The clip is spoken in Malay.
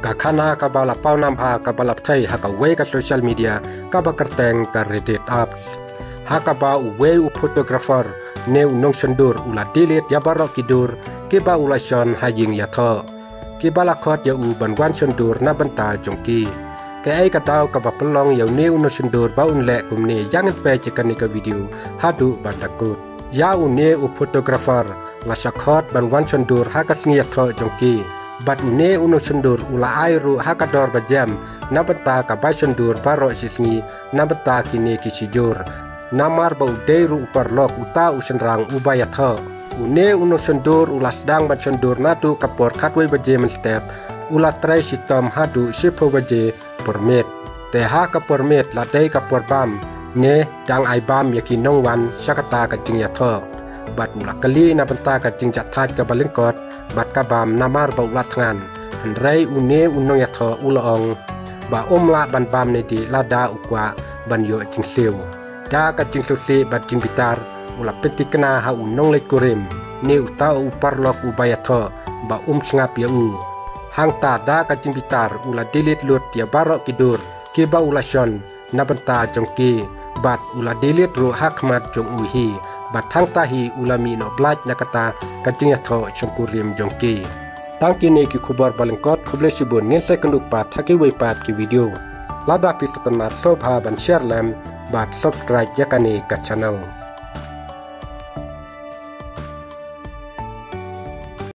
ka khana ka bala paunam ha ka balap thai ha ka we ka social media ka ba kerteng ka Reddit apps ha ka ba we u photographer ne unong shandur ula delete ya baro kidur ke ba ula shon ha ying ya tho ke bala khot ya u banwan shandur na banta jongki ke ai ka taw ka ba pelong ya ne unong shandur ba un le kumne yang pe chikan ka video hadu bandakut ya u ne u photographer la shakhot banwan shandur ha ka sngi ya tho jongki bat ne uno shandur ula airu hakador bajam nabata ka ba shandur baro sisngi nabata kini kisijur namar ba udeiru uparlok uta usenrang ubaya tho une uno shandur ula sedang ban shandur natu kapor khatwe baje men step ula trai sistem hadu shipo baje permit te ha ka permit la dei ka bam ne dang ai bam yakinong wan sakata ka jing ya tho bat ula kali nabata ka jing jathat ka balengkot bat kabam namar ba ulat ngan rai une unong ya tho ulong ba la ban bam ne di lada ukwa ban yo jing siu da ka jing susi bat jing bitar ula petikna ha unong le kurim ne uta uparlok ubaya tho ba ngap ya u hang ta da ka jing bitar ula delete lut ya barok kidur ke ba ula shon nabanta jongki bat ula delete ru hakmat jong uhi bat thang tahi ulami no blaj nakata kajing tho chongkurim jongki tangkini ki khubar balengkot khuble sibun ngel se kanduk pat thaki wei pat ki video lada pisatan ma sobha ban share lam bat subscribe yakani ka channel